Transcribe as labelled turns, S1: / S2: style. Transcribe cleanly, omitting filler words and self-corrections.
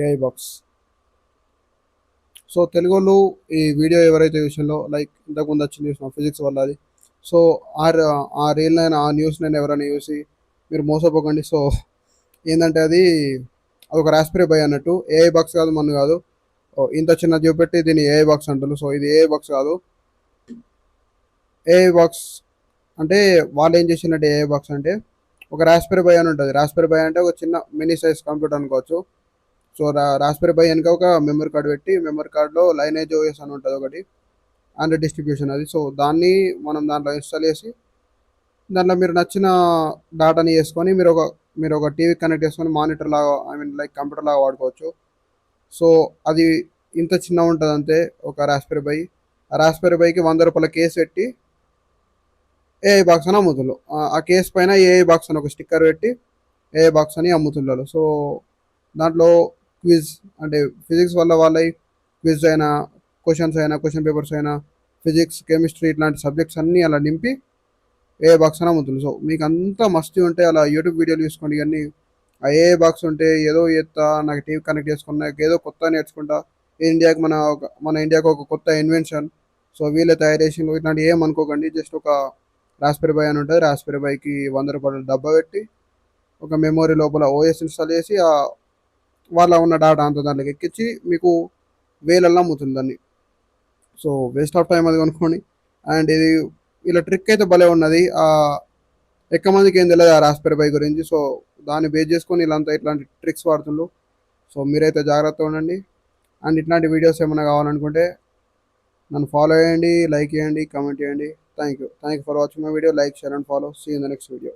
S1: AI box. So తెలుగోళ్ళు ఈ video ఎవరైతే చూసిందో like ఇంతకుముందు వచ్చింది చూసిన ఫిజిక్స్ వల్ల అది. సో ఆ రీల్ నైనా ఆ న్యూస్ నైనా ఎవరైనా చూసి మీరు మోసపోకండి. సో ఏంటంటే అదొక రాస్పెరీ బై అన్నట్టు. ఏఐ బాక్స్ కాదు, మన కాదు. ఇంత చిన్న చూపెట్టి దీన్ని ఏఐ బాక్స్ అంటారు. సో ఇది ఏఐ బాక్స్ కాదు. ఏఐ బాక్స్ అంటే వాళ్ళు ఏం చేసినట్టు ఏఐ బాక్స్ అంటే ఒక రాస్పెరీ బై అని ఉంటుంది. రాస్పెరీ బై అంటే ఒక చిన్న మినీ సైజ్ కంప్యూటర్ అనుకోవచ్చు. సో రాస్పెరీ బై వెనక ఒక మెమరీ కార్డ్ పెట్టి మెమరీ కార్డ్లో లైనేజ్ ఓఎస్ అని ఉంటుంది ఒకటి, అండ్ డిస్ట్రిబ్యూషన్ అది. సో దాన్ని మనం దాంట్లో ఇన్స్టాల్ చేసి దాంట్లో మీరు నచ్చిన డాటాని వేసుకొని మీరు ఒక టీవీ కనెక్ట్ చేసుకొని మానిటర్ లాగా, ఐ మీన్ లైక్ కంప్యూటర్ లాగా వాడుకోవచ్చు. సో అది ఇంత చిన్న ఉంటుంది అంతే ఒక రాస్పెరీ బై. ఆ రాస్పెరీ బైకి ₹100 కేసు పెట్టి ఏఐ బాక్స్ అని అమ్ముతున్నారు. ఆ కేస్ పైన ఏఐ బాక్స్ అని ఒక స్టిక్కర్ పెట్టి ఏఐ బాక్స్ అని అమ్ముతున్నారు. సో దాంట్లో క్విజ్ అంటే ఫిజిక్స్ వల్ల వాళ్ళ క్విజ్ అయినా, క్వశ్చన్స్ అయినా, క్వశ్చన్ పేపర్స్ అయినా, ఫిజిక్స్ కెమిస్ట్రీ ఇట్లాంటి సబ్జెక్ట్స్ అన్నీ అలా నింపి ఏఐ బాక్స్ అని అమ్ముతుంది. సో మీకు అంతా మస్తీ ఉంటే అలా యూట్యూబ్ వీడియోలు చూసుకోండి. కానీ ఆ ఏఐ బాక్స్ ఉంటే ఏదో ఎత్తా నాకు టీవీ కనెక్ట్ చేసుకున్నా ఏదో కొత్త నేర్చుకుంటా, మన ఇండియాకి ఒక కొత్త ఇన్వెన్షన్, సో వీళ్ళే తయారు చేసి ఇట్లాంటి ఏం అనుకోకండి. జస్ట్ ఒక రాస్పెరీ బై అని ఉంటుంది. రాస్పెరీ బైకి ₹100 డబ్బా పెట్టి ఒక మెమొరీ లోపల ఓఎస్ ఇన్స్టాల్ చేసి వాళ్ళ ఉన్న డాటా అంతా దాంట్లోకి ఎక్కించి మీకు వేలల్లో అమ్ముతుంది దాన్ని. సో వేస్ట్ ఆఫ్ టైం అది కొనుక్కోండి. అండ్ ఇది ఇలా ట్రిక్ అయితే భలే ఉన్నది. ఎక్కువ మందికి ఏం తెలియదు ఆ రాస్పెరీ బై గురించి. సో దాన్ని బేస్ చేసుకొని ఇట్లాంటి ట్రిక్స్ వాడుతుండ్రు. సో మీరైతే జాగ్రత్తగా ఉండండి. అండ్ ఇట్లాంటి వీడియోస్ ఏమైనా కావాలనుకుంటే నన్ను ఫాలో చేయండి, లైక్ చేయండి, కామెంట్ చేయండి. Thank you for watching my video. Like, share and follow. See in the next video.